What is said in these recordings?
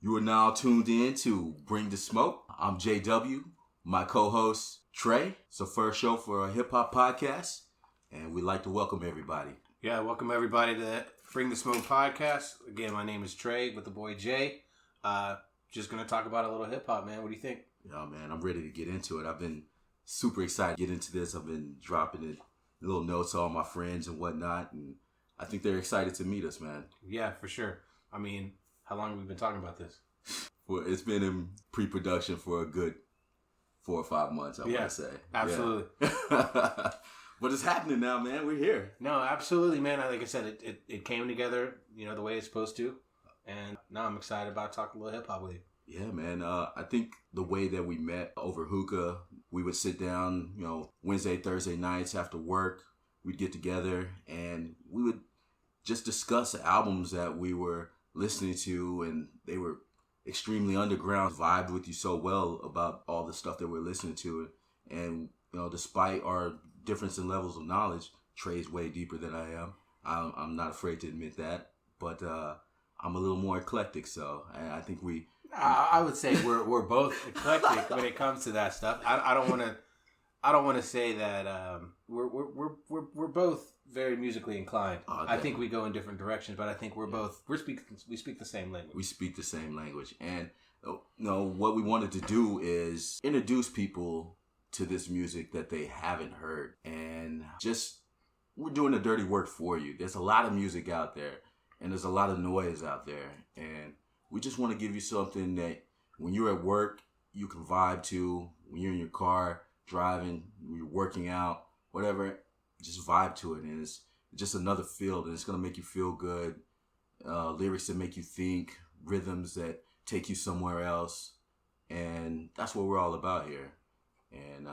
You are now tuned in to Bring the Smoke. I'm JW, my co-host Trey. It's the first show for a hip-hop podcast, and we'd like to welcome everybody. Yeah, welcome everybody to the Bring the Smoke podcast. Again, my name is Trey with the boy Jay. Just going to talk about a little hip-hop, man. What do you think? Yeah, man, I'm ready to get into it. I've been super excited to get into this. I've been dropping it, little notes to all my friends and whatnot, and I think they're excited to meet us, man. Yeah, for sure. I mean, how long have we been talking about this? Well, it's been in pre-production for a good 4 or 5 months, I want to say. Absolutely. Yeah. But it's happening now, man. We're here. No, absolutely, man. Like I said, it came together, the way it's supposed to. And now I'm excited about talking a little hip-hop with you. Yeah, man. I think the way that we met over hookah, we would sit down, Wednesday, Thursday nights after work. We'd get together and we would just discuss albums that we were listening to, and they were extremely underground. Vibed with you so well about all the stuff that we're listening to, and despite our difference in levels of knowledge, Trey's way deeper than I am. I'm not afraid to admit that, but I'm a little more eclectic. So I think I would say we're both eclectic when it comes to that stuff. I don't want to say that we're both very musically inclined. I think we go in different directions, but I think we speak the same language. We speak the same language, and what we wanted to do is introduce people to this music that they haven't heard, and we're doing the dirty work for you. There's a lot of music out there, and there's a lot of noise out there, and we just want to give you something that when you're at work you can vibe to, when you're in your car driving, when you're working out, whatever. Just vibe to it, and it's just another field, and it's gonna make you feel good. Lyrics that make you think, rhythms that take you somewhere else, and that's what we're all about here. And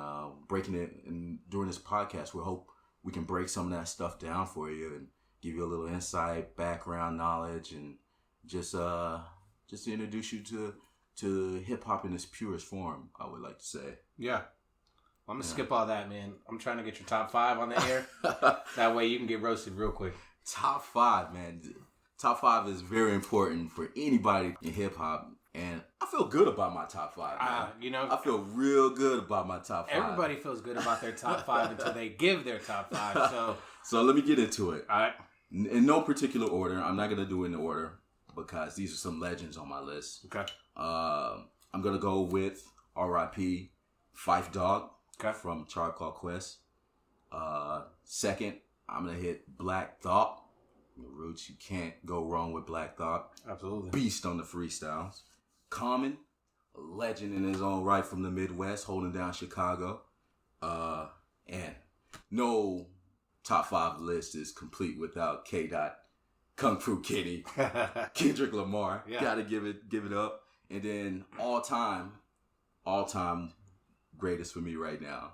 breaking it, and during this podcast, we hope we can break some of that stuff down for you and give you a little insight, background knowledge, and just to introduce you to hip hop in its purest form, I would like to say. Yeah. I'm going to skip all that, man. I'm trying to get your top 5 on the air. That way you can get roasted real quick. Top 5, man. Top 5 is very important for anybody in hip-hop. And I feel good about my top 5, man. I feel real good about my top 5. Everybody feels good about their top 5 until they give their top 5. So let me get into it. All right. In no particular order. I'm not going to do it in order because these are some legends on my list. Okay. I'm going to go with R.I.P. Phife Dawg. Okay. From Tribe Called Quest. Second, I'm going to hit Black Thought. The Roots, you can't go wrong with Black Thought. Absolutely. Beast on the freestyles. Common, a legend in his own right from the Midwest, holding down Chicago. And no top 5 list is complete without K-Dot, Kung Fu Kitty, Kendrick Lamar. Yeah. Gotta give it up. And then all time greatest for me right now.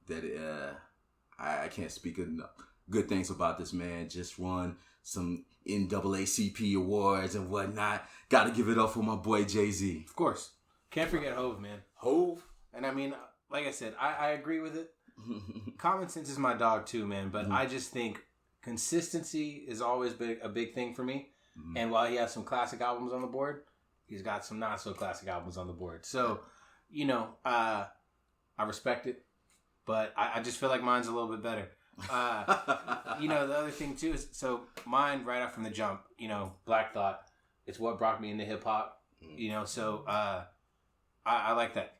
That I can't speak enough good things about this man. Just won some NAACP awards and whatnot. Got to give it up for my boy Jay-Z. Of course, can't forget Hove, man. Hove, and I mean, like I said, I agree with it. Common sense is my dog too, man. But I just think consistency is always a big thing for me. Mm-hmm. And while he has some classic albums on the board, he's got some not so classic albums on the board. So, I respect it, but I just feel like mine's a little bit better. The other thing too is, so mine right off from the jump, Black Thought, it's what brought me into hip hop, so I like that.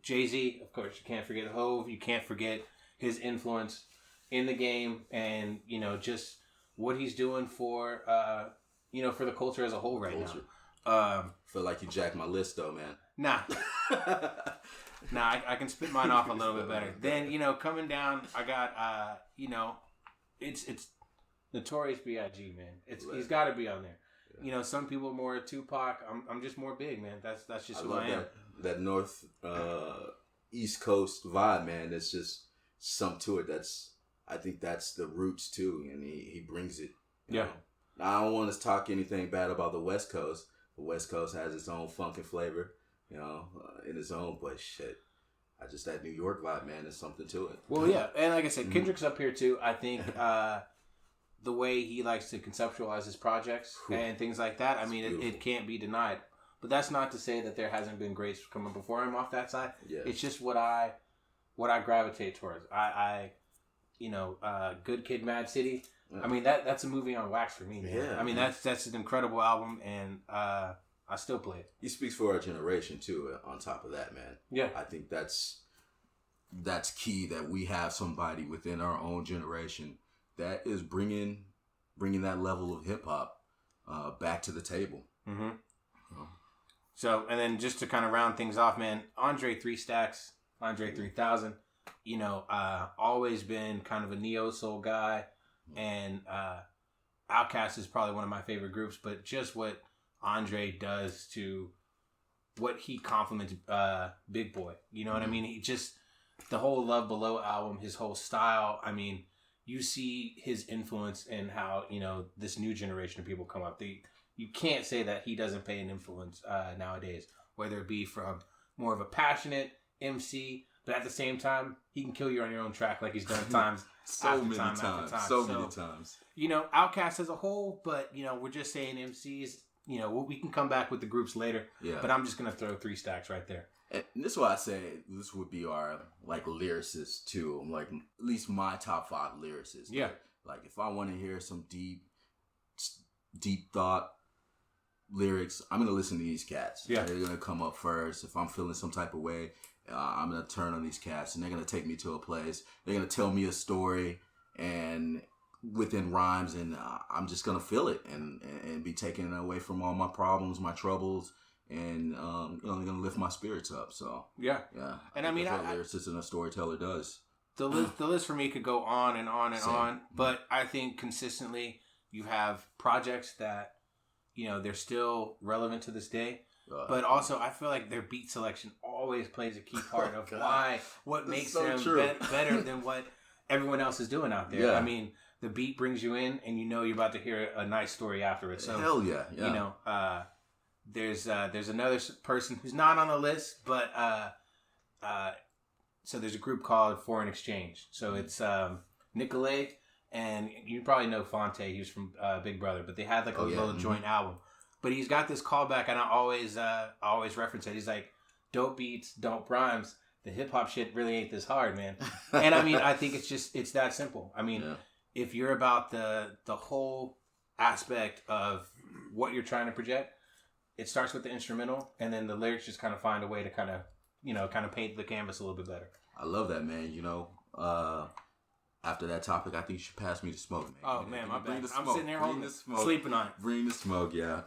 Jay-Z, of course, you can't forget Hove, you can't forget his influence in the game, and, just what he's doing for, for the culture as a whole right now. Feel like you jacked my list though, man. Nah. I can spit mine off a little bit better. Then, coming down, I got, it's Notorious B.I.G., man. He's got to be on there. Yeah. Some people are more Tupac. I'm just more big, man. That's just who I am. That North East Coast vibe, man. That's just something to it. I think that's the roots too, and he brings it. Yeah. I don't want to talk anything bad about the West Coast. The West Coast has its own funk and flavor, in its own. But shit, just that New York vibe, man, is something to it. Well, yeah, and like I said, Kendrick's up here too. I think the way he likes to conceptualize his projects and things like that. I mean, it can't be denied. But that's not to say that there hasn't been greats coming before him off that side. Yeah. It's just what I gravitate towards. Good Kid, Mad City. Yeah. I mean, that's a movie on wax for me, man. Yeah, I mean, that's an incredible album, and I still play it. He speaks for our generation too. On top of that, man. Yeah, I think that's key, that we have somebody within our own generation that is bringing that level of hip hop back to the table. Mm-hmm. So, and then just to kind of round things off, man, Andre 3 Stacks, Andre 3000, always been kind of a neo soul guy, and Outkast is probably one of my favorite groups, but just what Andre does to what he compliments Big Boy, you know what I mean? He just, the whole Love Below album, his whole style, I mean, you see his influence in how, this new generation of people come up. You can't say that he doesn't pay an influence nowadays, whether it be from more of a passionate MC, but at the same time, he can kill you on your own track like he's done so many times. Outkast as a whole, but, we're just saying MCs, we can come back with the groups later, but I'm just going to throw 3 Stacks right there. And this is why I say this would be our, lyricists, too. Like, at least my top 5 lyricists. Yeah. Like, if I want to hear some deep thought lyrics, I'm going to listen to these cats. Yeah. They're going to come up first. If I'm feeling some type of way, I'm going to turn on these cats, and they're going to take me to a place. They're going to tell me a story, and within rhymes, and I'm just going to feel it and be taken away from all my problems, my troubles, and they're gonna lift my spirits up. So yeah. And I mean, what a lyricist and a storyteller does. The list for me could go on and on and on, but I think consistently you have projects that they're still relevant to this day. But also, I feel like their beat selection always plays a key part of what makes them better than what everyone else is doing out there. Yeah. I mean, the beat brings you in, and you're about to hear a nice story afterwards. So hell yeah. There's another person who's not on the list, but so there's a group called Foreign Exchange. So it's Nicolay, and you probably know Fonte. He was from Big Brother, but they had like a little joint album. But he's got this callback, and I always reference it. He's like, "Dope beats, dope rhymes. The hip hop shit really ain't this hard, man." And I mean, I think it's that simple. I mean, if you're about the whole aspect of what you're trying to project, it starts with the instrumental, and then the lyrics just kind of find a way to kind of paint the canvas a little bit better. I love that, man. After that topic, I think you should pass me the smoke, man. Oh, man, my bad. I'm sitting there home sleeping on it. Bring the smoke, yeah.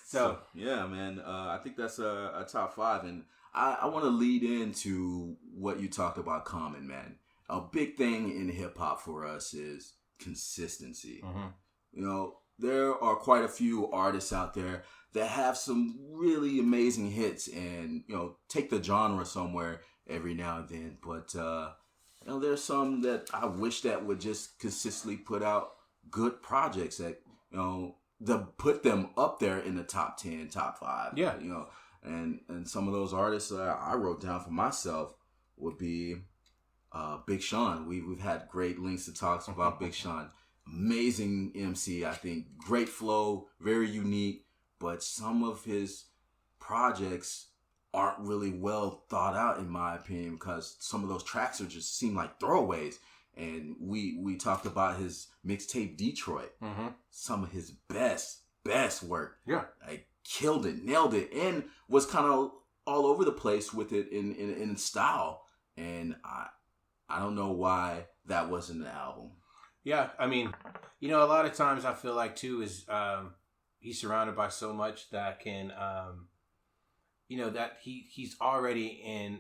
so, yeah, man. I think that's a top 5, and I want to lead into what you talked about, Common, man. A big thing in hip-hop for us is consistency. Mm-hmm. There are quite a few artists out there that have some really amazing hits and, take the genre somewhere every now and then. But, there's some that I wish that would just consistently put out good projects that, that put them up there in the top 10, top 5. Yeah. And some of those artists I wrote down for myself would be Big Sean. We've had great links to talks about Big Sean. Amazing MC, I think. Great flow, very unique, but some of his projects aren't really well thought out, in my opinion, because some of those tracks just seem like throwaways. And we talked about his mixtape Detroit. Mm-hmm. Some of his best work. Yeah. Like, killed it, nailed it, and was kind of all over the place with it in style. And I don't know why that wasn't an album. Yeah, I mean, a lot of times I feel like, too, is he's surrounded by so much that can, that he's already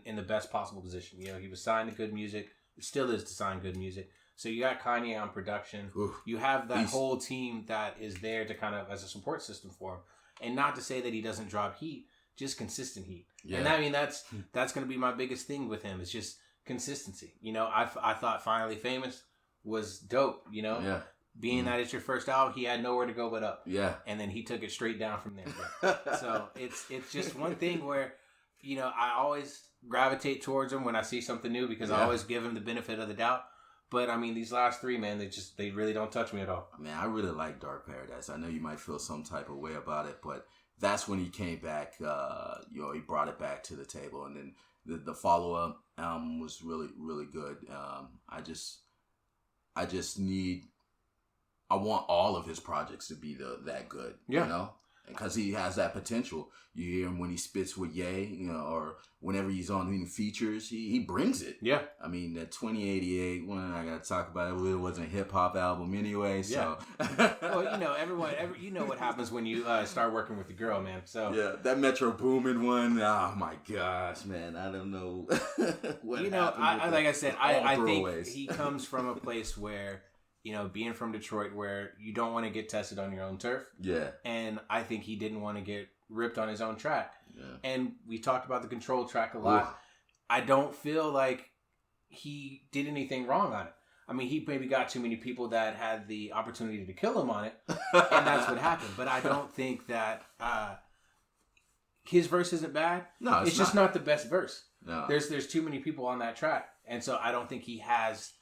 in the best possible position. He was signed to good music, still is to sign good music. So you got Kanye on production. Oof. You have that whole team that is there to kind of, as a support system for him. And not to say that he doesn't drop heat, just consistent heat. Yeah. And I mean, that's going to be my biggest thing with him. It's just consistency. I thought Finally Famous was dope, Yeah. Being that it's your first album, he had nowhere to go but up. Yeah. And then he took it straight down from there. So it's just one thing where, I always gravitate towards him when I see something new because I always give him the benefit of the doubt. But I mean, these last 3, man, they really don't touch me at all. Man, I really like Dark Paradise. I know you might feel some type of way about it, but that's when he came back. He brought it back to the table, and then the follow up album was really, really good. I want all of his projects to be that good. Yeah. Because he has that potential. You hear him when he spits with Ye, or whenever he's on any features, he brings it. Yeah. I mean, that 2088 one, I got to talk about it. It wasn't a hip hop album anyway, so. Yeah. Well, everyone, you know what happens when you start working with the girl, man. So. Yeah, that Metro Boomin one, oh my gosh, man, I don't know what happened. Like I said, I think he comes from a place where, being from Detroit, where you don't want to get tested on your own turf. Yeah. And I think he didn't want to get ripped on his own track. Yeah. And we talked about the Control track a lot. Ooh. I don't feel like he did anything wrong on it. I mean, he maybe got too many people that had the opportunity to kill him on it, and that's what happened. But I don't think that his verse isn't bad. No, it's just not the best verse. No. There's too many people on that track, and so I don't think he has.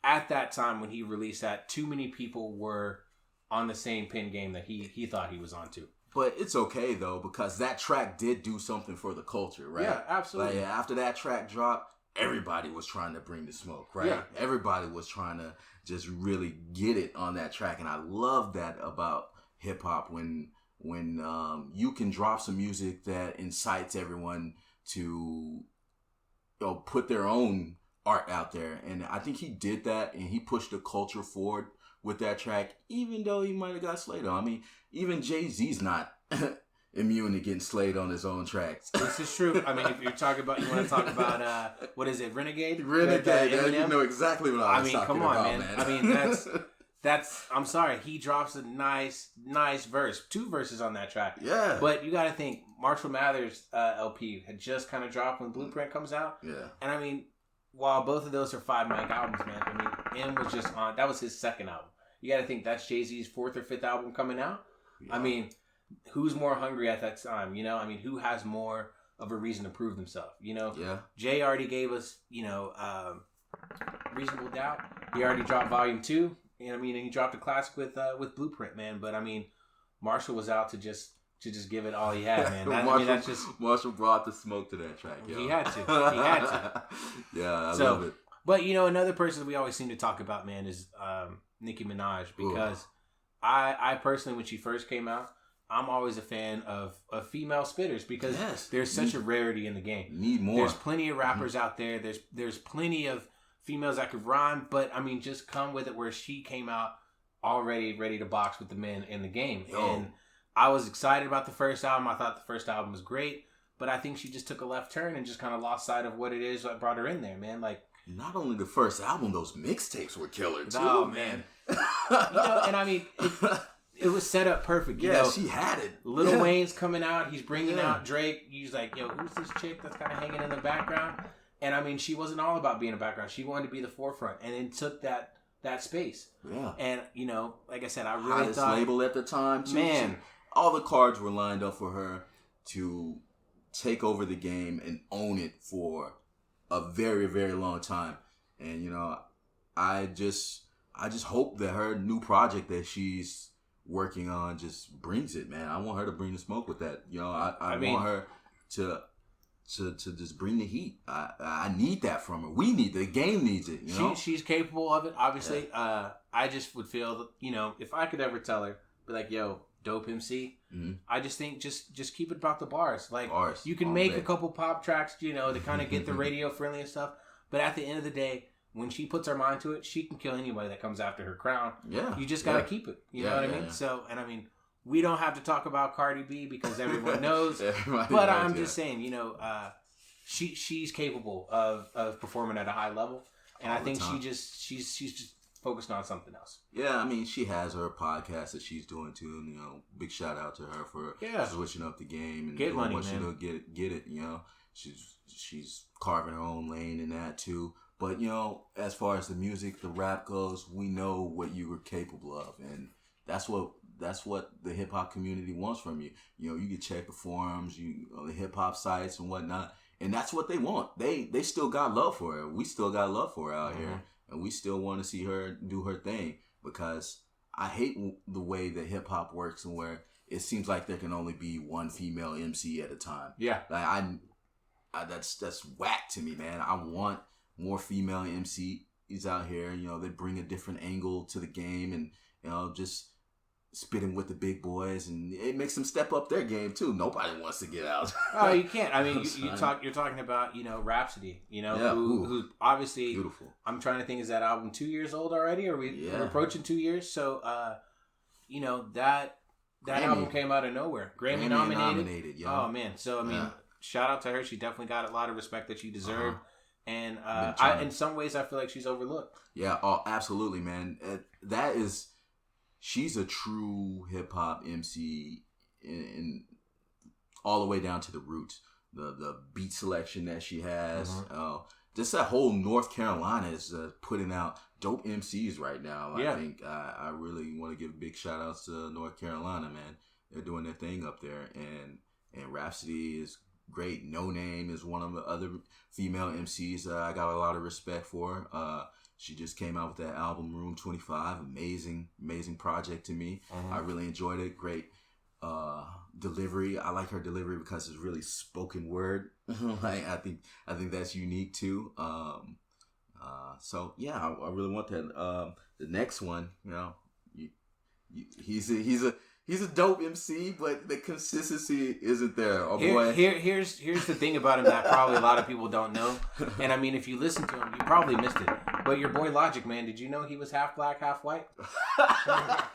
At that time when he released that, too many people were on the same pin game that he thought he was on too. But it's okay though, because that track did do something for the culture, right? Yeah, absolutely. Like, after that track dropped, everybody was trying to bring the smoke, right? Yeah. Everybody was trying to just really get it on that track, and I love that about hip hop when you can drop some music that incites everyone to put their own art out there. And I think he did that, and he pushed the culture forward with that track, even though he might have got slayed on. I mean, even Jay-Z's not immune to getting slayed on his own tracks. This is true. I mean, if you're talking about, you want to talk about, what is it, Renegade? Renegade, you know exactly what I was talking about, man. I mean, that's, I'm sorry, he drops a nice verse, 2 verses on that track. Yeah. But you got to think, Marshall Mathers' LP had just kind of dropped when Blueprint comes out. Yeah. And I mean, while both of those are 5 mic albums, man, I mean, M was just on, that was his second album. You got to think that's Jay-Z's 4th or 5th album coming out. Yeah. I mean, who's more hungry at that time, I mean, who has more of a reason to prove themselves, Yeah. Jay already gave us, Reasonable Doubt. He already dropped Volume 2, and he dropped a classic with Blueprint, man. But, I mean, Marshall was out to just give it all he had, man. Marshall brought the smoke to that track, yo. He had to. Yeah, I love it. But, another person we always seem to talk about, man, is Nicki Minaj. Because I personally, when she first came out, I'm always a fan of female spitters because there's such a rarity in the game. Need more. There's plenty of rappers out there. There's plenty of females that could rhyme. But, I mean, just come with it where she came out already ready to box with the men in the game. Yo. And I was excited about the first album. I thought the first album was great, but I think she just took a left turn and just kind of lost sight of what it is that brought her in there, man. Like, not only the first album, those mixtapes were killer too. Oh man, and I mean, it was set up perfect. You know, she had it. Lil Wayne's coming out. He's bringing out Drake. He's like, yo, who's this chick that's kind of hanging in the background? And I mean, she wasn't all about being a background. She wanted to be the forefront, and then took that space. Yeah. And like I said, I really hottest thought label at the time too. Man. All the cards were lined up for her to take over the game and own it for a very, very long time. And, I just hope that her new project that she's working on just brings it, man. I want her to bring the smoke with that. I want her to just bring the heat. I need that from her. We need the game needs it. She's capable of it. Obviously, I just would feel that if I could ever tell her, be like, yo, dope MC. Mm-hmm. I just think just keep it about the bars. Like you can make a couple pop tracks, to kind of get the radio friendly and stuff. But at the end of the day, when she puts her mind to it, she can kill anybody that comes after her crown. Yeah, you just gotta keep it. You know what I mean? Yeah. So, and I mean, we don't have to talk about Cardi B because everyone knows. But I'm just saying, she's capable of performing at a high level, and I think she's just focused on something else. Yeah, I mean, she has her podcast that she's doing too. And, big shout out to her for switching up the game and get money, what she man. Get it. She's carving her own lane in that too. But as far as the music, the rap goes, we know what you were capable of, and that's what the hip hop community wants from you. You can check the forums, the hip hop sites and whatnot, and that's what they want. They still got love for her. We still got love for her out here. And we still want to see her do her thing because I hate the way that hip hop works and where it seems like there can only be one female MC at a time. Yeah. Like that's whack to me, man. I want more female MCs out here. You know, they bring a different angle to the game, and you know, just spitting with the big boys, and it makes them step up their game too. Nobody wants to get out. Oh, you can't. I mean, you're talking about, you know, Rhapsody, you know, who obviously beautiful. I'm trying to think, is that album 2 years old already? Or we're approaching 2 years? So, you know, that album came out of nowhere. Grammy nominated. Yeah. Oh man. So I mean, shout out to her. She definitely got a lot of respect that she deserved. And in some ways, I feel like she's overlooked. Yeah. Oh, absolutely, man. She's a true hip hop MC in all the way down to the roots. The beat selection that she has. Just that whole North Carolina is putting out dope MCs right now. I think I really want to give big shout outs to North Carolina, man. They're doing their thing up there, and Rhapsody is great. No Name is one of the other female MCs I got a lot of respect for. She just came out with that album Room 25. Amazing project to me. I really enjoyed it. Great delivery. I like her delivery because it's really spoken word. Like I think that's unique too. So yeah, I really want that. The next one, you know, he's a dope MC, but the consistency isn't there. Oh boy. Here's the thing about him that probably a lot of people don't know. And I mean, if you listen to him, you probably missed it. But your boy Logic, man, did you know he was half black, half white? Yeah,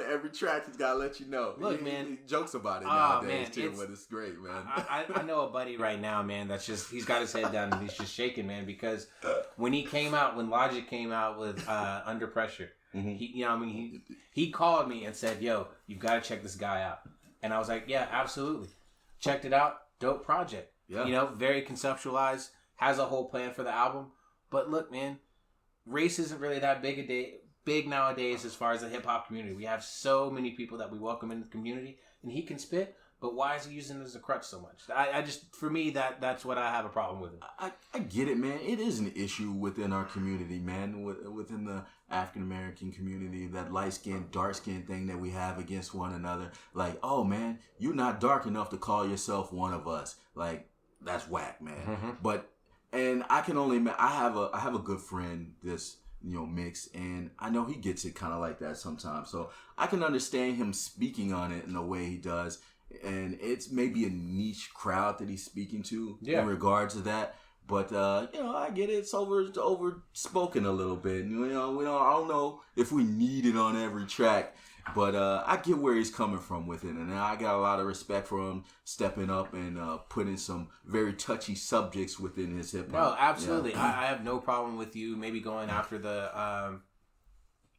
every track he's got to let you know. Look, man. He jokes about it nowadays, too, but it's great, man. I know a buddy right now, man, that's just, he's got his head down and he's just shaking, man, because when Logic came out with Under Pressure, he called me and said, yo, you've got to check this guy out. And I was like, yeah, absolutely. Checked it out. Dope project. Yeah. You know, very conceptualized, has a whole plan for the album. But look, man, race isn't really that big nowadays as far as the hip hop community. We have so many people that we welcome in the community, and he can spit, but why is he using it as a crutch so much? I just, for me, that's what I have a problem with it. I get it, man. It is an issue within our community, man, within the African American community, that light skin, dark skin thing that we have against one another. Like, oh man, you're not dark enough to call yourself one of us. Like, that's whack, man. But and I can only, I have a good friend this, you know, Mix, and I know he gets it kind of like that sometimes. So I can understand him speaking on it in the way he does, and it's maybe a niche crowd that he's speaking to in regards to that. But you know, I get it. It's over spoken a little bit. You know, I don't know if we need it on every track. But I get where he's coming from with it, and I got a lot of respect for him stepping up and putting some very touchy subjects within his hip hop. No, absolutely. Yeah. I have no problem with you maybe going after the,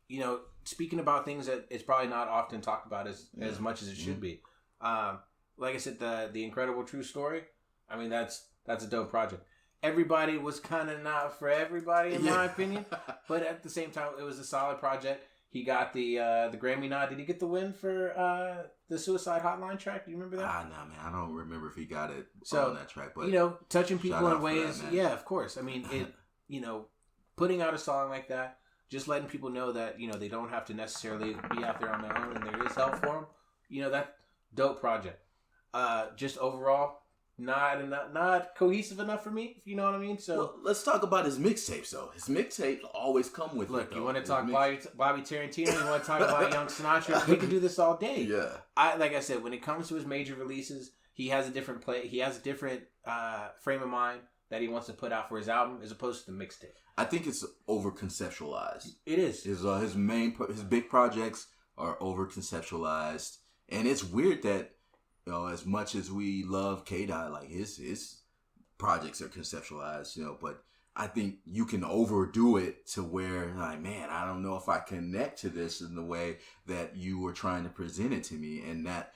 you know, speaking about things that it's probably not often talked about as much as it should be. Like I said, the Incredible True Story. I mean, that's a dope project. Everybody was kind of not for everybody, in my opinion, but at the same time, it was a solid project. He got the Grammy nod. Did he get the win for the Suicide Hotline track? Do you remember that? Nah, man. I don't remember if he got it on that track. But you know, touching people in ways. Yeah, of course. I mean, it. You know, putting out a song like that, just letting people know that, you know, they don't have to necessarily be out there on their own, and there is help for them. You know, that dope project. Just overall, not cohesive enough for me, if you know what I mean. So well, let's talk about his mixtapes, though. His mixtapes always come with. Look, you want to talk Bobby Tarantino? You want to talk about Young Sinatra? We can do this all day. Yeah. Like I said, when it comes to his major releases, he has a different He has a different frame of mind that he wants to put out for his album, as opposed to the mixtape. I think it's over conceptualized. It is. His big projects are over conceptualized, and it's weird that, you know, as much as we love K-Dot, like his projects are conceptualized, you know, but I think you can overdo it to where, like, man, I don't know if I connect to this in the way that you were trying to present it to me, and that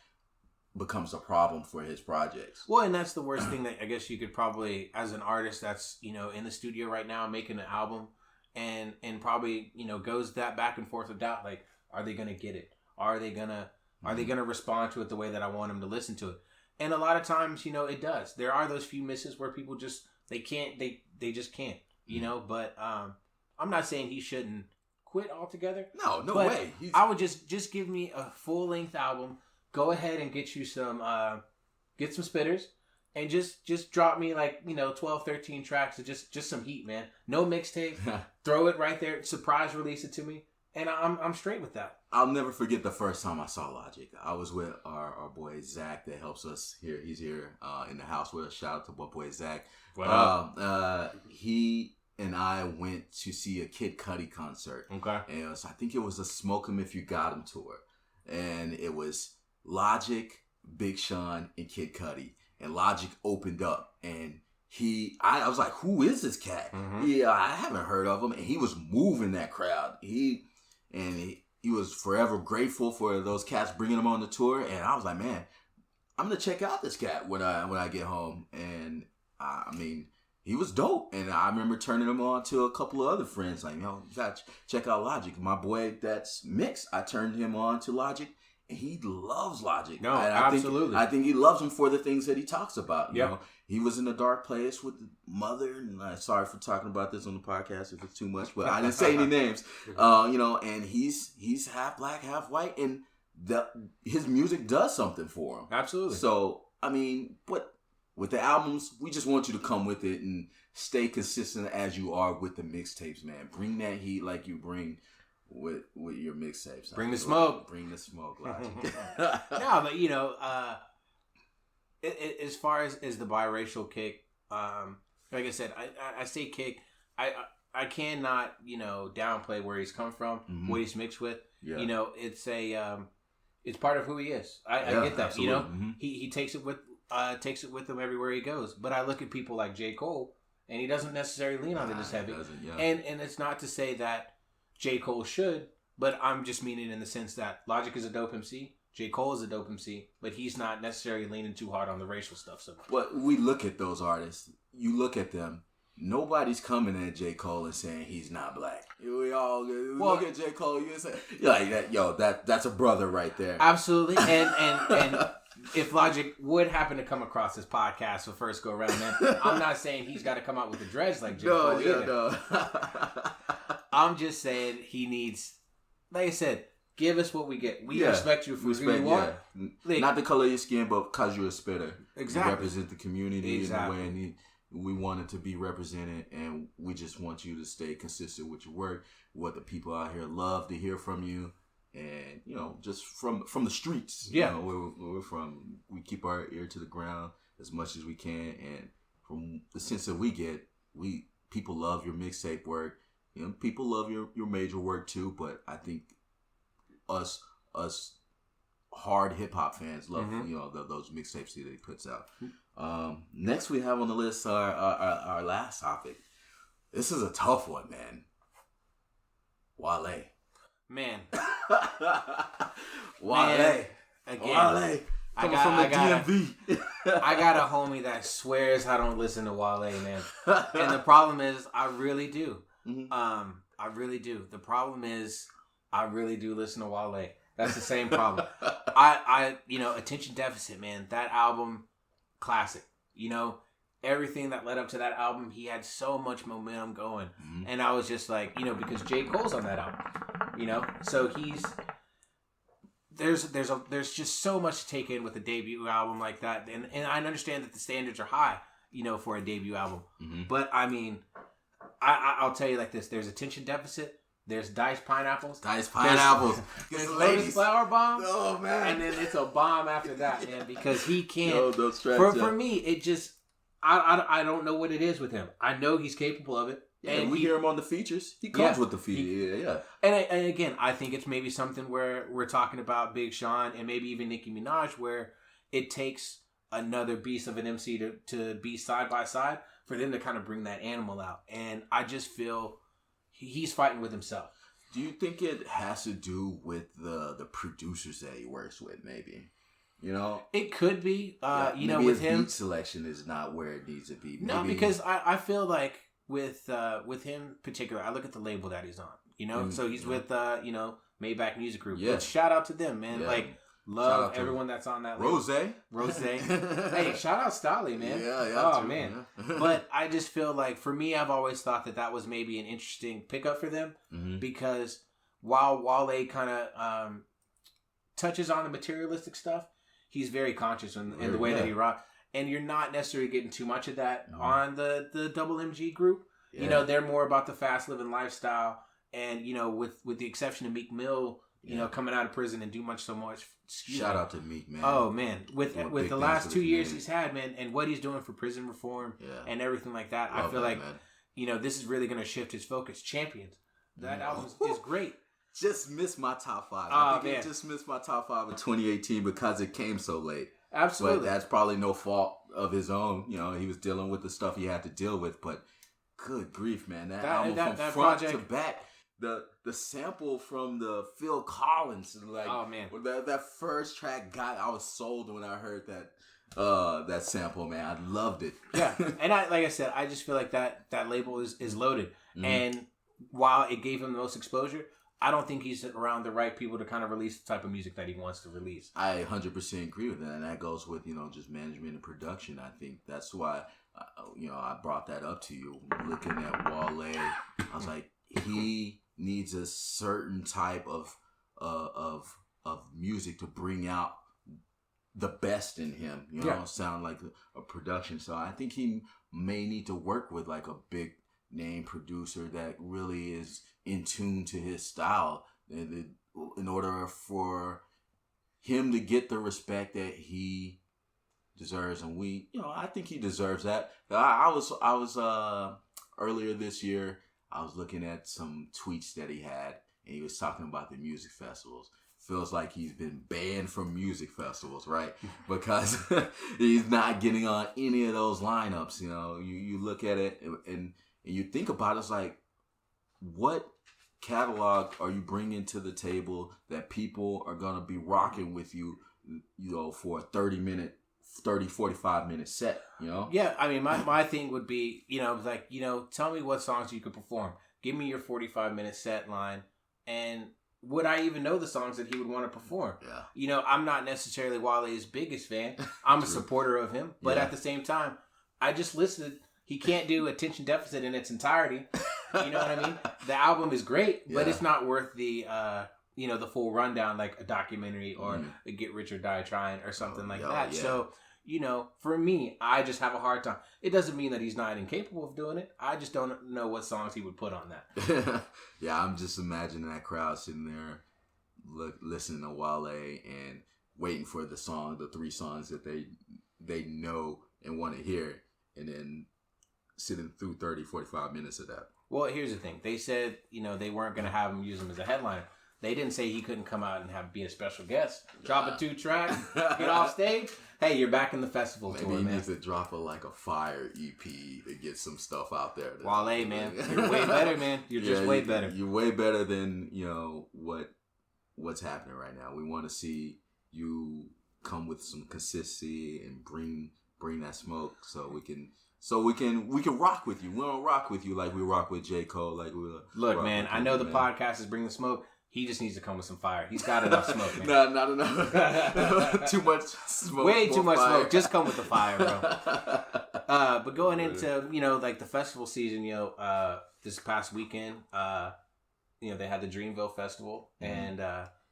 becomes a problem for his projects. Well, and that's the worst thing that I guess you could probably, as an artist that's, you know, in the studio right now making an album, and probably, you know, goes that back and forth of doubt, like, are they gonna get it? Are they gonna respond to it the way that I want them to listen to it? And a lot of times, you know, it does. There are those few misses where people just, they just can't, you know, but I'm not saying he shouldn't quit altogether. No way. I would just give me a full-length album go ahead and get you some spitters. And just drop me 12, 13 tracks of just some heat, man. No mixtape. Throw it right there. Surprise release it to me. And I'm straight with that. I'll never forget the first time I saw Logic. I was with our boy Zach that helps us here. He's here in the house with us. Shout out to my boy Zach. What up? He and I went to see a Kid Cudi concert. Okay. And I think it was a Smoke 'Em If You Got 'Em tour. And it was Logic, Big Sean, and Kid Cudi. And Logic opened up, and I was like, who is this cat? Mm-hmm. Yeah, I haven't heard of him. And he was moving that crowd. He was forever grateful for those cats bringing him on the tour. And I was like, man, I'm going to check out this cat when I get home. And I mean, he was dope. And I remember turning him on to a couple of other friends. Like, you got to check out Logic. My boy that's mixed, I turned him on to Logic. He loves Logic. No, absolutely. I think he loves him for the things that he talks about. You Yep. know, he was in a dark place with the mother, and sorry for talking about this on the podcast if it's too much, but I didn't say any names. And he's half black, half white, and his music does something for him. Absolutely. So I mean, but with the albums, we just want you to come with it and stay consistent as you are with the mixtapes, man. Bring that heat like you bring with your mixtapes. Bring the smoke. Bring the smoke, Logic. No, but as far as the biracial kick, like I said, I say kick. I cannot downplay where he's come from, mm-hmm. what he's mixed with. Yeah. It's part of who he is. I get that. Absolutely. Mm-hmm. He takes it with him everywhere he goes. But I look at people like J. Cole, and he doesn't necessarily lean on it as heavy. Yeah. And it's not to say that J. Cole should, but I'm just meaning in the sense that Logic is a dope MC, J. Cole is a dope MC, but he's not necessarily leaning too hard on the racial stuff so much. Well, we look at those artists. You look at them. Nobody's coming at J. Cole and saying he's not black. We look at J. Cole. You're like that. Yo, that's a brother right there. Absolutely. And if Logic would happen to come across this podcast for first go around, man, I'm not saying he's got to come out with the dreads like J. Cole either. No. I'm just saying he needs, like I said, give us what we get. We respect you for who you are. Like, not the color of your skin, but because you're a spitter. Exactly. You represent the community exactly. in the way we want it to be represented, and we just want you to stay consistent with your work, what the people out here love to hear from you, and, just from the streets. Yeah. Where we're from, we keep our ear to the ground as much as we can, and from the sense that we get, people love your mixtape work. People love your major work too, but I think us hard hip hop fans love mm-hmm. Those mixtapes that he puts out. Next we have on the list our last topic. This is a tough one, man. Wale. Man. Wale. Again. Wale. Coming from the DMV. I got a homie that swears I don't listen to Wale, man. And the problem is I really do. Mm-hmm. I really do. The problem is I really do listen to Wale. That's the same problem. I Attention Deficit, man. That album, classic. Everything that led up to that album, he had so much momentum going. Mm-hmm. And I was just like, because J. Cole's on that album. So there's just so much to take in with a debut album like that. And I understand that the standards are high, for a debut album. Mm-hmm. But I mean, I'll tell you like this: there's Attention Deficit, there's Diced Pineapples, there's Lotus Flower Bomb, oh man, and then it's a bomb after that, man, because he can't. For me, it just I don't know what it is with him. I know he's capable of it, and we hear him on the features. He comes with the features, yeah. And again, I think it's maybe something where we're talking about Big Sean and maybe even Nicki Minaj, where it takes another beast of an MC to be side by side for them to kind of bring that animal out. And I just feel he's fighting with himself. Do you think it has to do with the producers that he works with, maybe? It could be. Maybe with his him, beat selection is not where it needs to be. Maybe. No, because I feel like with him in particular, I look at the label that he's on. So he's with Maybach Music Group. Yeah. Which, shout out to them, man. Yeah. Like, love everyone that's on that label. Rose. Hey, shout out Stolly, man. Yeah. Oh, man. Yeah. But I just feel like, for me, I've always thought that was maybe an interesting pickup for them. Mm-hmm. Because while Wale kind of touches on the materialistic stuff, he's very conscious in the way that he rock. And you're not necessarily getting too much of that on the Double MG group. Yeah. You know, they're more about the fast living lifestyle. And, you know, with the exception of Meek Mill, you know, coming out of prison and do so much. Shout out to Meek, man. Oh, man. With the last 2 years he's had, man, and what he's doing for prison reform and everything like that, I feel like, man, you know, this is really going to shift his focus. Champions. That album is great. Just missed my top 5. I think it just missed my top 5 of 2018 because it came so late. Absolutely. But that's probably no fault of his own. You know, he was dealing with the stuff he had to deal with. But good grief, man. That album from front project, to back. The sample from the Phil Collins, like, oh man, that first track I was sold when I heard that sample, man. I loved it. Yeah, and like I said, I just feel like that label is loaded, and while it gave him the most exposure, I don't think he's around the right people to kind of release the type of music that he wants to release. I 100% agree with that, and that goes with, you know, just management and production. I think that's why, you know, I brought that up to you. Looking at Wale, I was like, he needs a certain type of music to bring out the best in him. You know, sound like a production. So I think he may need to work with like a big name producer that really is in tune to his style in order for him to get the respect that he deserves. And I think he deserves that. I was earlier this year, I was looking at some tweets that he had, and he was talking about the music festivals. Feels like he's been banned from music festivals, right? Because he's not getting on any of those lineups. You know, you look at it and you think about it, it's like, what catalog are you bringing to the table that people are going to be rocking with you, you know, for a 45-minute set, you know? Yeah, I mean, my thing would be, you know, like, you know, tell me what songs you could perform. Give me your 45-minute set line, and would I even know the songs that he would want to perform? Yeah. You know, I'm not necessarily Wale's biggest fan. I'm a supporter of him, but at the same time, I just listed, he can't do Attention Deficit in its entirety. You know what I mean? The album is great, but it's not worth the, you know, the full rundown, like a documentary or a Get Rich or Die Trying or something like that. Yeah. So, you know, for me, I just have a hard time. It doesn't mean that he's not incapable of doing it. I just don't know what songs he would put on that. Yeah, I'm just imagining that crowd sitting there listening to Wale and waiting for the 3 songs that they know and want to hear, and then sitting through 30, 45 minutes of that. Well, here's the thing. They said, you know, they weren't going to have him use him as a headliner. They didn't say he couldn't come out and be a special guest. Drop a 2 track, get off stage. Hey, you're back in the festival tour, man. Maybe he needs to drop a fire EP to get some stuff out there. Wale, man, you're way better, man. You're just way better. You're way better than, you know, what's happening right now. We want to see you come with some consistency and bring that smoke so we can rock with you. We don't rock with you like we rock with J. Cole. Like we look, man. I know the podcast is Bring the Smoke. He just needs to come with some fire. He's got enough smoke, man. No, not enough. Too much smoke. Way too much smoke. Just come with the fire, bro. But going into, you know, like the festival season, you know, this past weekend, you know, they had the Dreamville Festival, and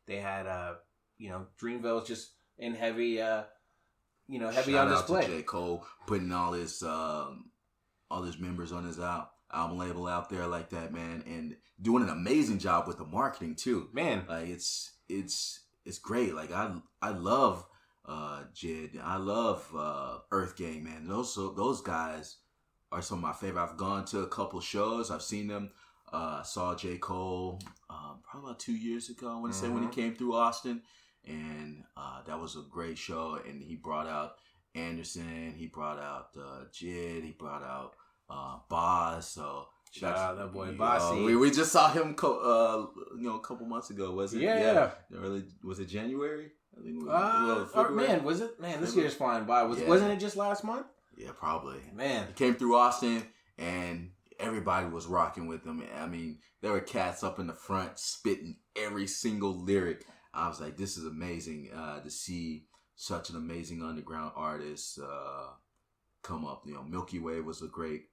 they had, you know, Dreamville's just in heavy, you know, heavy on display. Shout out to J. Cole putting all his members on his album label out there like that, man, and doing an amazing job with the marketing too, man. Like it's great. Like I love Jid. I love Earth Gang, man. Those guys are some of my favorite. I've gone to a couple shows. I've seen them. Saw J. Cole probably about 2 years ago. I want to say when he came through Austin, and that was a great show. And he brought out Anderson. He brought out Jid. He brought out Boz. So shout out that boy Bossy. We just saw him, you know, a couple months ago. Was it? Yeah. Really? Was it January? I think man, was it? Man, this year's flying by. Wasn't it just last month? Yeah, probably. Man, he came through Austin, and everybody was rocking with him. I mean, there were cats up in the front spitting every single lyric. I was like, this is amazing to see such an amazing underground artist come up. You know, Milky Way was a great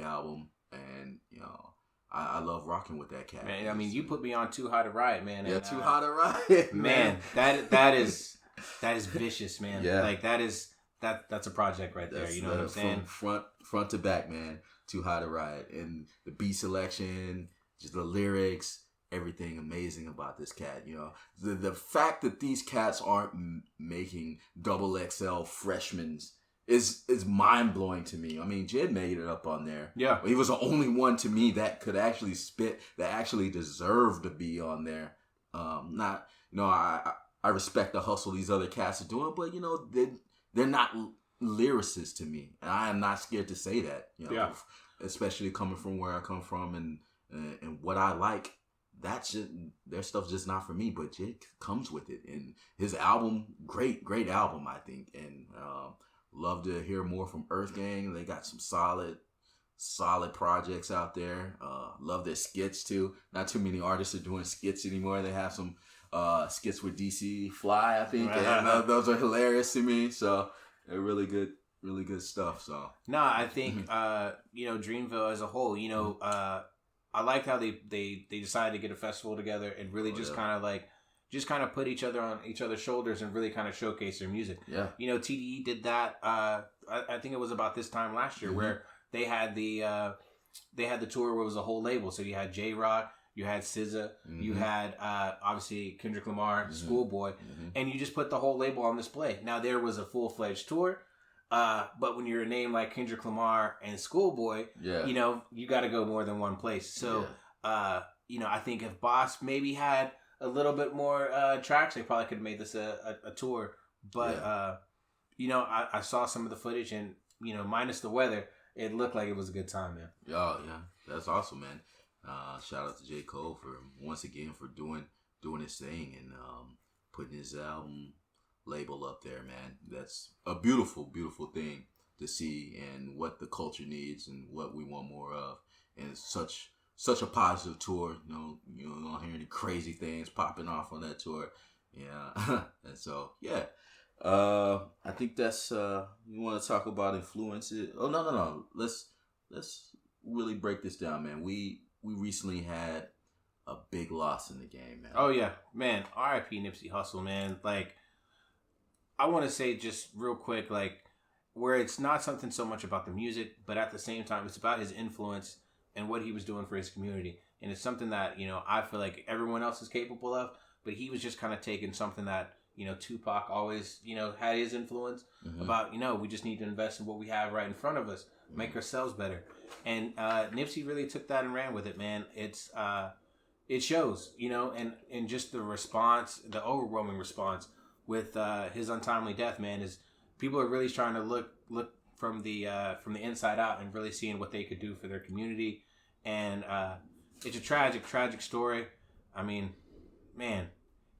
album, and you know, I love rocking with that cat. Man, I mean, you put me on Too High to Riot, man. Yeah, Too High to Riot. Man, that is vicious, man. Yeah. Like that's a project right there. You know what I'm saying? From front to back, man. Too High to Riot, and the beat selection, just the lyrics, everything amazing about this cat. You know, the fact that these cats aren't making XXL freshmen is mind blowing to me. I mean, Jid made it up on there. Yeah, he was the only one to me that could actually spit, that actually deserved to be on there. Not, you know, I respect the hustle these other cats are doing, but you know, they're not lyricists to me, and I am not scared to say that. You know, especially coming from where I come from and what I like. That's just, their stuff's just not for me, but Jid comes with it, and his album, great album, I think, and love to hear more from Earth Gang. They got some solid projects out there. Love their skits too. Not too many artists are doing skits anymore. They have some skits with DC Fly, I think, and those are hilarious to me. So they're really good stuff. So I think you know, Dreamville as a whole, you know, I like how they decided to get a festival together and really kind of put each other on each other's shoulders and really kind of showcase their music. Yeah. You know, TDE did that. I think it was about this time last year where they had the tour where it was a whole label. So you had J-Rock, you had SZA, you had obviously Kendrick Lamar, Schoolboy, and you just put the whole label on display. Now there was a full-fledged tour, but when you're a name like Kendrick Lamar and Schoolboy, you know, you got to go more than one place. So, you know, I think if Boss maybe had a little bit more tracks, they probably could have made this a tour. But, you know, I saw some of the footage and, you know, minus the weather, it looked like it was a good time, man. Oh, yeah. That's awesome, man. Shout out to J. Cole for, once again, for doing his thing and putting his album label up there, man. That's a beautiful thing to see, and what the culture needs and what we want more of. And it's such a positive tour. You don't hear any crazy things popping off on that tour. Yeah. And so, yeah. I think that's you want to talk about influences. Oh, no. Let's really break this down, man. We recently had a big loss in the game, man. Oh yeah, man. R.I.P. Nipsey Hussle, man. Like, I want to say just real quick, like, where it's not something so much about the music, but at the same time, it's about his influence and what he was doing for his community. And it's something that, you know, I feel like everyone else is capable of, but he was just kind of taking something that, you know, Tupac always, you know, had his influence about, you know, we just need to invest in what we have right in front of us, make ourselves better. And Nipsey really took that and ran with it, man. It shows, you know, and just the response, the overwhelming response with his untimely death, man, is people are really trying to look from the inside out and really seeing what they could do for their community. And it's a tragic story. I mean, man,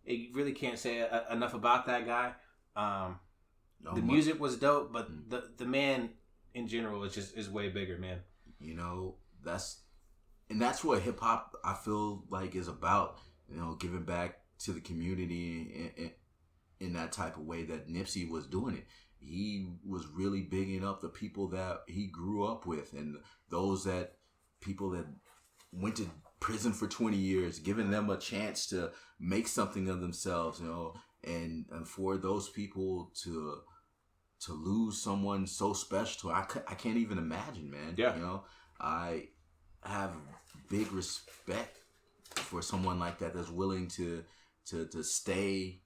you really can't say enough about that guy. The music was dope, but the man in general is way bigger, man. You know, that's what hip hop, I feel like, is about. You know, giving back to the community in that type of way that Nipsey was doing it. He was really bigging up the people that he grew up with, and people that went to prison for 20 years, giving them a chance to make something of themselves, you know, and for those people to lose someone so special, I can't even imagine, man. Yeah. You know, I have big respect for someone like that that's willing to stay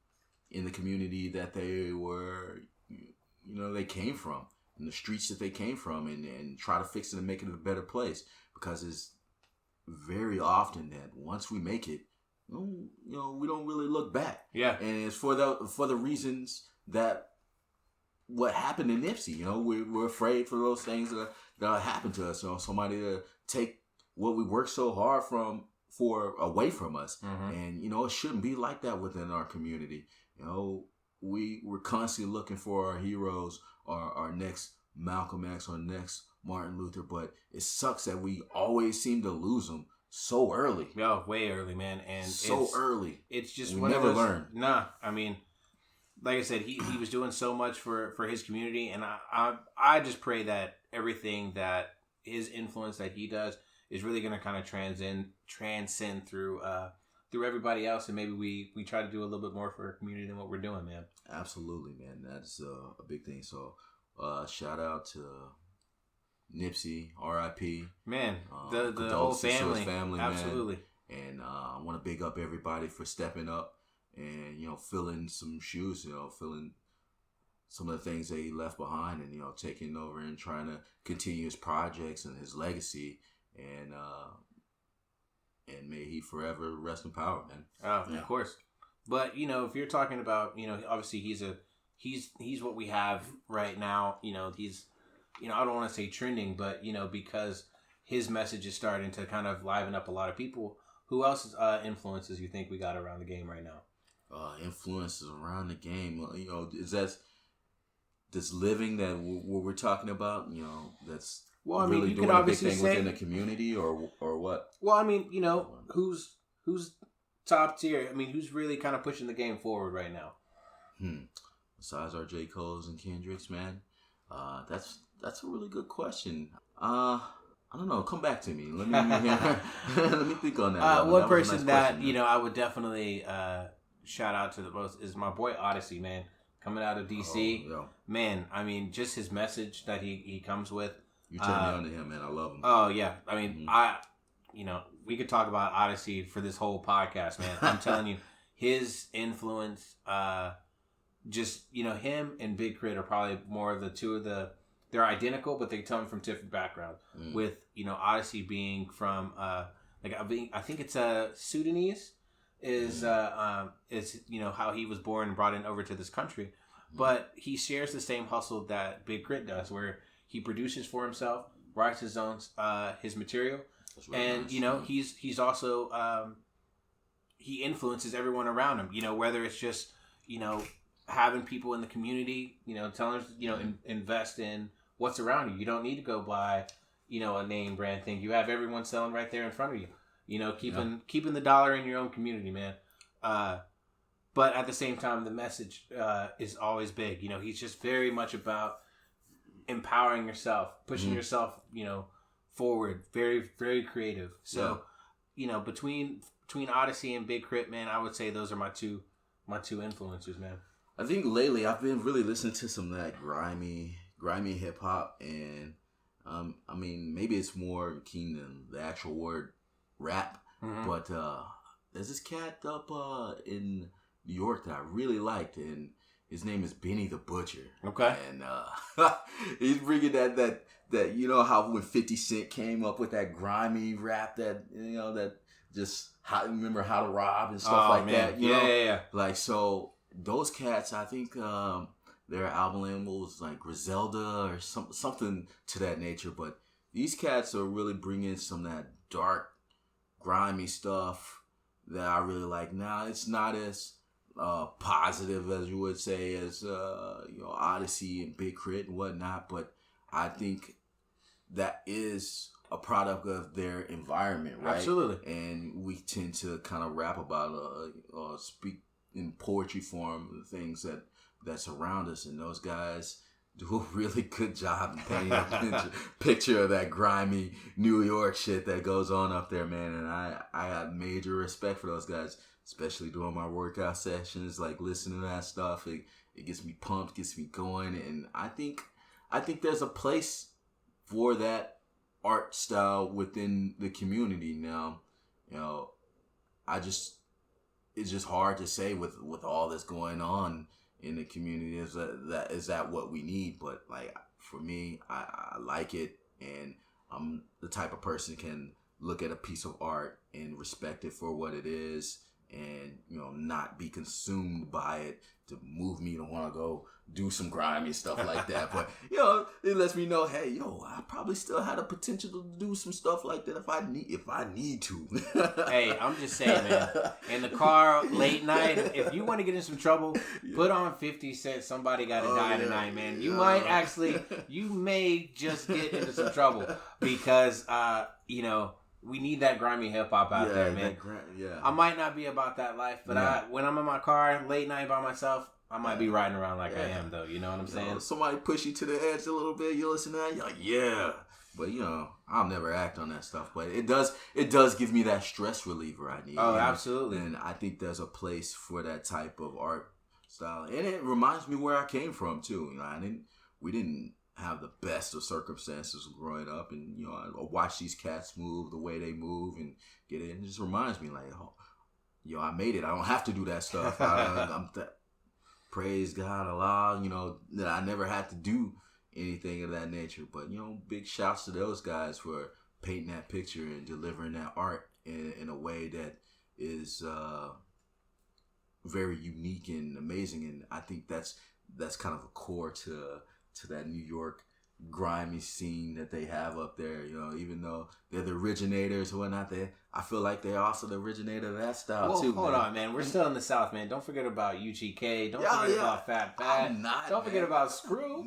in the community that they were, you know, they came from, in the streets that they came from, and try to fix it and make it a better place. Because it's very often that once we make it, you know, we don't really look back. Yeah. And it's for the reasons that what happened to Nipsey. You know, we're afraid for those things that happen to us. You know, somebody to take what we worked so hard for away from us. And, you know, it shouldn't be like that within our community. You know, we're constantly looking for our heroes, our next Malcolm X, or next Martin Luther, but it sucks that we always seem to lose them so early. Yeah, way early, man. And so early. It's just we never learn. Nah, I mean, like I said, he was doing so much for his community, and I just pray that everything that his influence that he does is really going to kind of transcend through everybody else, and maybe we try to do a little bit more for our community than what we're doing, man. Absolutely, man. That's a big thing. So, shout out to Nipsey, R.I.P. Man, the whole family, absolutely. Man. And I want to big up everybody for stepping up and filling some shoes, filling some of the things that he left behind, and taking over and trying to continue his projects and his legacy, and may he forever rest in power, man. Oh, yeah. Of course. But if you're talking about obviously he's what we have right now. He's I don't want to say trending, but because his message is starting to kind of liven up a lot of people. Who else influences you think we got around the game right now? Influences around the game, is that this living that what we're talking about, that's really doing a big thing within the community, or what? Well, I mean, who's top tier? I mean, who's really kind of pushing the game forward right now? Besides our J. Cole's and Kendricks, man, that's a really good question. I don't know. Come back to me. Let me think on that. One person that I would definitely shout out to the most is my boy Odyssey, man. Coming out of DC, man. I mean, just his message that he comes with. You turned me on to him, man. I love him. Oh yeah, I mean, we could talk about Odyssey for this whole podcast, man. I'm telling you, his influence, him and Big Crit are probably more of the two of the. They're identical, but they come from different backgrounds. With Odyssey being from I think it's Sudanese. Is how he was born and brought in over to this country, but he shares the same hustle that Big Crit does, where he produces for himself, writes his own his material, really and nice. He's also he influences everyone around him. Whether it's just having people in the community, telling them invest in what's around you. You don't need to go buy a name brand thing. You have everyone selling right there in front of you. Keeping the dollar in your own community, man. But at the same time, the message is always big. He's just very much about empowering yourself, pushing yourself, forward. Very, very creative. So, between Odyssey and Big Crit, man, I would say those are my two influencers, man. I think lately I've been really listening to some of that grimy hip hop, and I mean, maybe it's more keen than the actual word rap, but there's this cat up in New York that I really liked, and his name is Benny the Butcher. Okay, and he's bringing that how when 50 Cent came up with that grimy rap, that that just remember How to Rob and stuff like that. Yeah. Like, so those cats, I think their album was like Griselda or something to that nature. But these cats are really bringing some of that dark, grimy stuff that I really like. Now it's not as positive as you would say as Odyssey and Big Crit and whatnot, but I think that is a product of their environment, right? Absolutely. And we tend to kind of rap about speak in poetry form the things that surround us, and those guys do a really good job in painting a picture of that grimy New York shit that goes on up there, man. And I got major respect for those guys, especially during my workout sessions, like listening to that stuff. It gets me pumped, gets me going, and I think there's a place for that art style within the community now. It's just hard to say with all that's going on in the community. Is that what we need? But like, for me, I like it, and I'm the type of person can look at a piece of art and respect it for what it is, and not be consumed by it to move me to want to go do some grimy stuff like that. But it lets me know, hey, I probably still had a potential to do some stuff like that if I need to. Hey, I'm just saying, man, in the car late night, if you want to get in some trouble, put on 50 Cent, Somebody Gotta Die Tonight, man. You may just get into some trouble because we need that grimy hip hop out there, man. I might not be about that life, but when I'm in my car late night by myself, I might be riding around like I am, though. You know what I'm saying? Somebody push you to the edge a little bit, you listen to that, you're like, But I'll never act on that stuff. But it does give me that stress reliever I need. Oh, absolutely. And I think there's a place for that type of art style, and it reminds me where I came from too. We didn't have the best of circumstances growing up, and I watch these cats move the way they move and get it. And it just reminds me, like, I made it. I don't have to do that stuff. Praise God, Allah, that I never had to do anything of that nature. But big shouts to those guys for painting that picture and delivering that art in a way that is very unique and amazing. And I think that's kind of a core to that New York grimy scene that they have up there. Even though they're the originators or whatnot, I feel like they're also the originator of that style too. Hold on, man. We're still in the South, man. Don't forget about UGK. Don't forget about Fat Pat. Don't forget about Screw.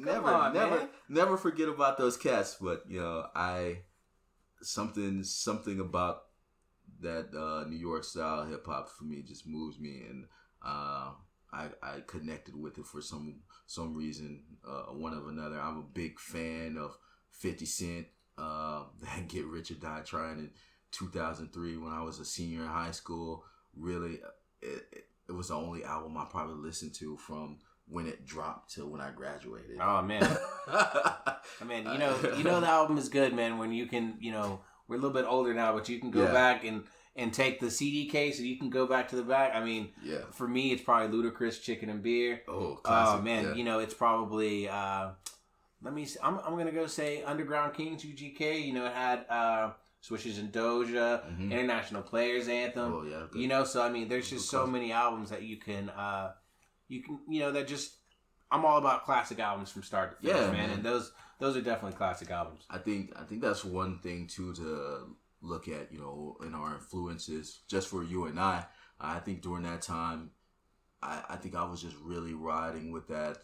Never forget about those cats. But something about that New York style hip hop for me just moves me, and I connected with it for some reason, one of another. I'm a big fan of 50 Cent, that Get Rich or Die Trying in 2003 when I was a senior in high school. Really, it was the only album I probably listened to from when it dropped to when I graduated. Oh man, I mean, the album is good, man. When you can, we're a little bit older now, but you can go back and take the CD case and you can go back to the back. I mean, for me, it's probably Ludacris, Chicken and Beer. Oh, classic. Oh man, it's probably. Let me. I'm gonna go say Underground Kings, UGK. It had Swishes and Doja, International Players Anthem. Oh yeah. Good. So I mean, there's just so many albums that you can, that just. I'm all about classic albums from start to finish, man. And those are definitely classic albums. I think that's one thing too to look at, in our influences, just for you and I think during that time, I think I was just really riding with that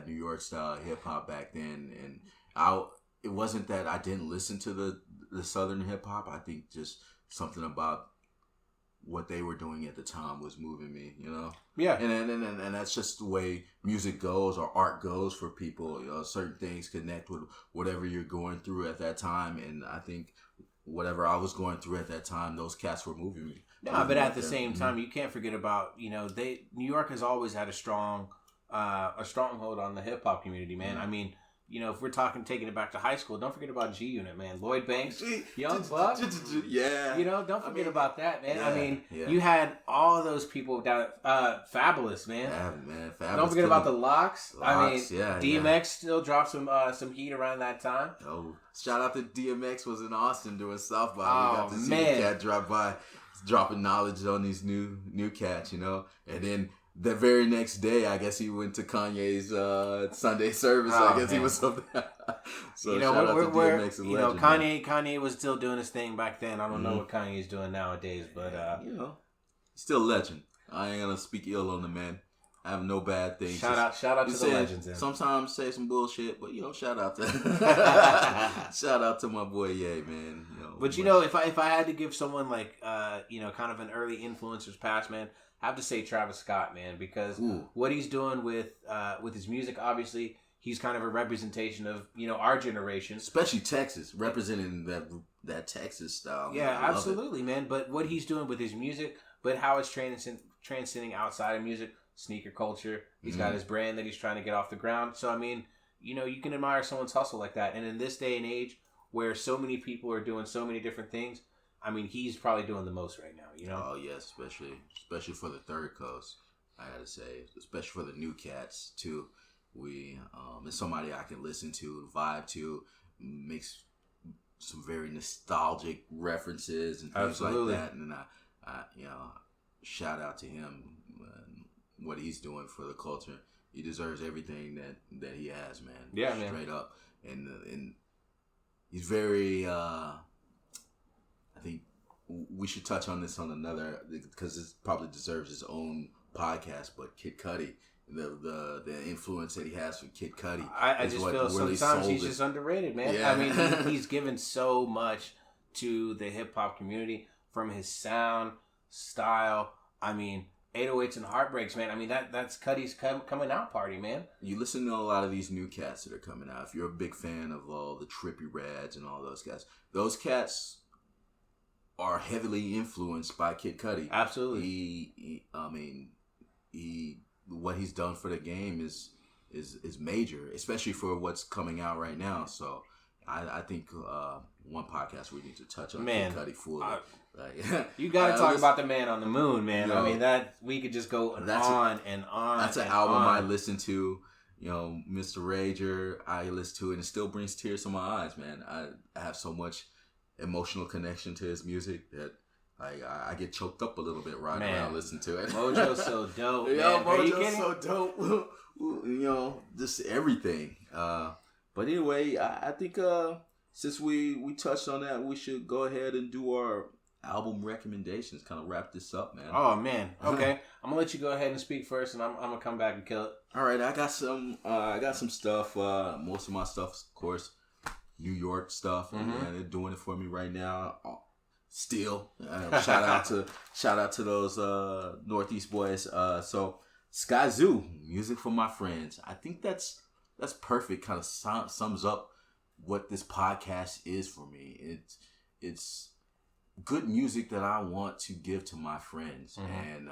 New York style hip hop back then, and it wasn't that I didn't listen to the Southern hip hop. I think just something about what they were doing at the time was moving me, Yeah. And that's just the way music goes or art goes for people. Certain things connect with whatever you're going through at that time, and I think whatever I was going through at that time, those cats were moving me. No, but at the same time, you can't forget about, New York has always had a stronghold on the hip hop community, man. Mm-hmm. I mean, if we're taking it back to high school, don't forget about G Unit, man. Lloyd Banks, Young Buck. Yeah. Don't forget about that, man. Yeah, I mean, you had all those people down, Fabulous, man. Yeah, man. Fabulous. Don't forget about the Locks. I mean, yeah, DMX still dropped some heat around that time. Oh, shout out to DMX was in Austin doing South by. Oh, we got to see the cat drop by, dropping knowledge on these new cats, and then the very next day, I guess he went to Kanye's Sunday service. Oh, I guess he was something. So shout out to DMX and legend, Kanye was still doing his thing back then. I don't know what Kanye's doing nowadays, but still a legend. I ain't gonna speak ill on the man. I have no bad things. Shout out to the legends. Then. Sometimes say some bullshit, but shout out to shout out to my boy Ye, man. But if I had to give someone like kind of an early influencer's pass, man, I have to say Travis Scott, man, because what he's doing with his music, obviously, he's kind of a representation of our generation, especially Texas, representing that Texas style. Yeah, absolutely, man. But what he's doing with his music, but how it's transcending outside of music, sneaker culture. He's got his brand that he's trying to get off the ground. So I mean, you can admire someone's hustle like that, and in this day and age where so many people are doing so many different things. I mean, he's probably doing the most right now, Oh, yeah, especially for the Third Coast, I gotta say. Especially for the new cats, too. It's somebody I can listen to, vibe to, makes some very nostalgic references and things like that. And I shout out to him and what he's doing for the culture. He deserves everything that he has, man. Yeah, man. Straight up. And he's very... I think we should touch on this on another, because it probably deserves its own podcast. But Kid Cudi, the influence that he has from Kid Cudi, I just feel really sometimes he's just underrated, man. Yeah. I mean, he's given so much to the hip hop community from his sound, style. I mean, 808s and Heartbreaks, man. I mean, that's Cuddy's coming out party, man. You listen to a lot of these new cats that are coming out. If you're a big fan of all the Trippie Reds and all those cats are heavily influenced by Kid Cudi. Absolutely. What he's done for the game is major, especially for what's coming out right now. So I think one podcast we need to touch on Kid Cudi fully. You got to talk about the Man on the Moon, man. I mean, that we could just go on and on. That's an album I listen to. Mr. Rager, I listen to it and it still brings tears to my eyes, man. I have so much emotional connection to his music that I get choked up a little bit when I listen to it. Mojo's so dope, man. Mojo's so dope. Just everything. But anyway, I think since we touched on that, we should go ahead and do our album recommendations. Kind of wrap this up, man. Oh man. Okay, I'm gonna let you go ahead and speak first, and I'm gonna come back and kill it. All right, I got some stuff. Most of my stuff, of course, New York stuff, and they're doing it for me right now. Still, shout out to those Northeast boys. So Sky Zoo, music for my friends. I think that's perfect. Kind of sums up what this podcast is for me. It's good music that I want to give to my friends, and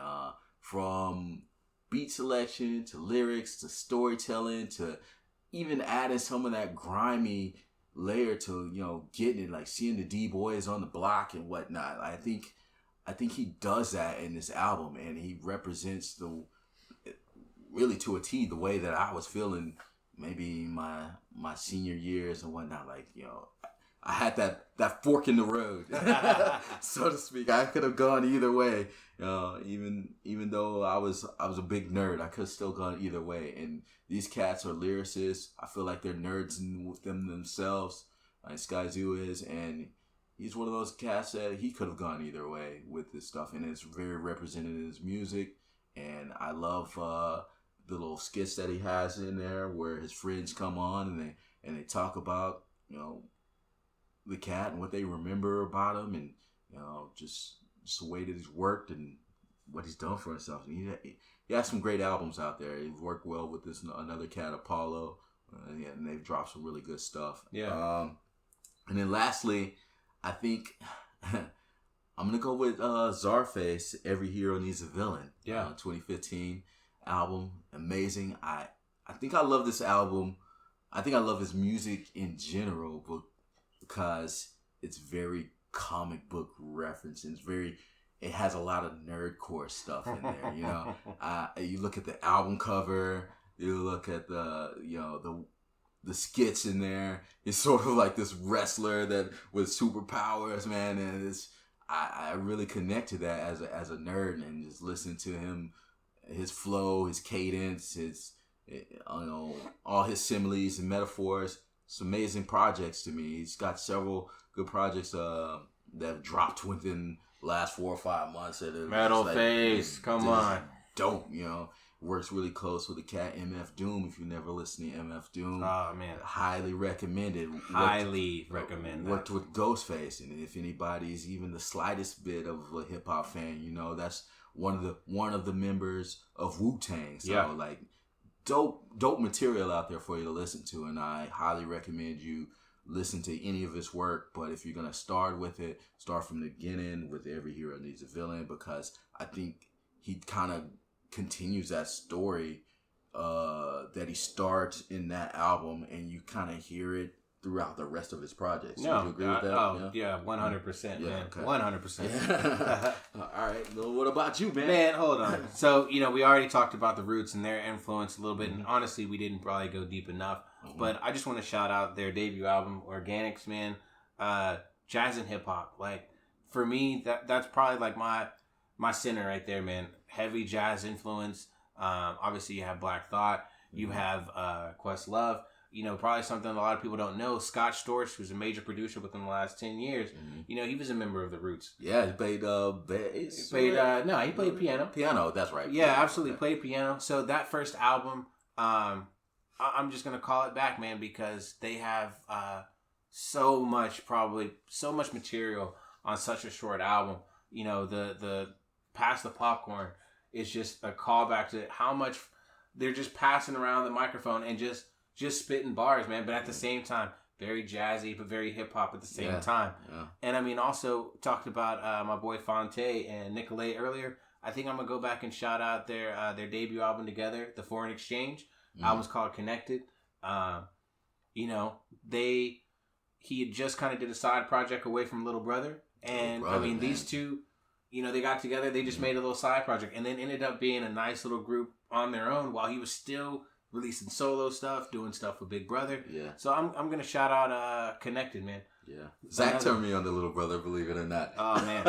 from beat selection to lyrics to storytelling to even adding some of that grimy layer to getting it, like seeing the D-boys on the block and whatnot. I think he does that in this album, and he represents really to a T the way that I was feeling maybe my senior years and whatnot. Like I had that fork in the road, so to speak. I could have gone either way. Even though I was a big nerd, I could have still gone either way. And these cats are lyricists. I feel like they're nerds in themselves, like Sky Zoo is, and he's one of those cats that he could have gone either way with this stuff, and it's very represented in his music. And I love the little skits that he has in there where his friends come on and they talk about the cat and what they remember about him, and just the way that he's worked and what he's done for himself. And he has some great albums out there. He's worked well with another cat, Apollo, and they've dropped some really good stuff. Yeah. And then lastly, I think I'm gonna go with Czarface. Every Hero Needs a Villain. Yeah. 2015 album, amazing. I think I love this album. I think I love his music in general, but because it's very comic book reference and it has a lot of nerdcore stuff in there. You look at the album cover, you look at the skits in there. It's sort of like this wrestler that with superpowers, man, and I really connect to that as a nerd, and just listen to him, his flow, his cadence, all his similes and metaphors. It's amazing projects to me. He's got several good projects that have dropped within the last 4 or 5 months. Metal Face, come on. Dope, Works really close with the cat MF Doom. If you never listen to MF Doom, oh man, highly recommended. Recommend. Worked with Ghostface, and if anybody's even the slightest bit of a hip hop fan, that's one of the members of Wu-Tang. So dope material out there for you to listen to, and I highly recommend you listen to any of his work. But if you're gonna start with it, start from the beginning with Every Hero Needs a Villain, because I think he kind of continues that story that he starts in that album, and you kind of hear it throughout the rest of his projects. Would you agree with that? Oh, yeah, 100%, man. Okay. 100%. All right. Well, what about you, man? Man, hold on. So, we already talked about the Roots and their influence a little bit, and honestly, we didn't probably go deep enough. But I just want to shout out their debut album, Organics, man. Jazz and hip hop. Like, for me, that's probably like my center right there, man. Heavy jazz influence. Obviously, you have Black Thought. You have Questlove. Probably something a lot of people don't know. Scott Storch, who's a major producer within the last 10 years, he was a member of the Roots. Yeah, he played bass. He played piano. Piano, that's right. Yeah, absolutely. Played piano. So that first album, I'm just going to call it back, man, because they have so much material on such a short album. The Pass the Popcorn is just a callback to how much they're just passing around the microphone and just spitting bars, man. But at the same time, very jazzy, but very hip hop at the same time. Yeah. And I mean, also talked about my boy Fonte and Nicolay earlier. I think I'm gonna go back and shout out their debut album together, The Foreign Exchange. Album's called Connected. You know, he had just kind of did a side project away from Little Brother, and I mean, man. These two, you know, they got together. They just made a little side project, and then ended up being a nice little group on their own while he was still releasing solo stuff, doing stuff with Big Brother. Yeah. So I'm gonna shout out Connected, man. Yeah. Zach turned me on to Little Brother, believe it or not. Oh man.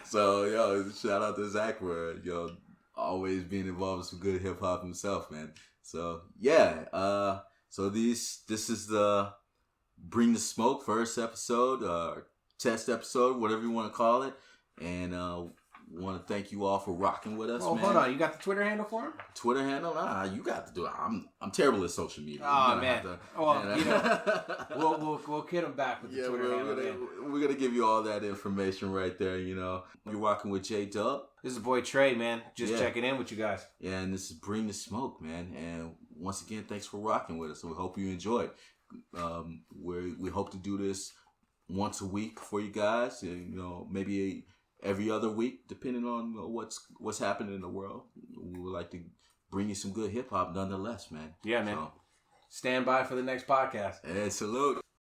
So shout out to Zach for always being involved with some good hip hop himself, man. So yeah. So this is the Bring the Smoke first episode, test episode, whatever you want to call it, and want to thank you all for rocking with us. Oh, man. Hold on, you got the Twitter handle for him? Twitter handle? Nah, you got to do it. I'm terrible at social media. Oh man. We'll get him back with the Twitter handle. We're gonna give you all that information right there. You know, you're rocking with J Dub. This is boy Trey, man. Just checking in with you guys. Yeah, and this is Bring the Smoke, man. And once again, thanks for rocking with us. So we hope you enjoyed. We hope to do this once a week for you guys, and maybe every other week, depending on what's happening in the world. We would like to bring you some good hip hop, nonetheless, man. Yeah, man. So, stand by for the next podcast. And salute.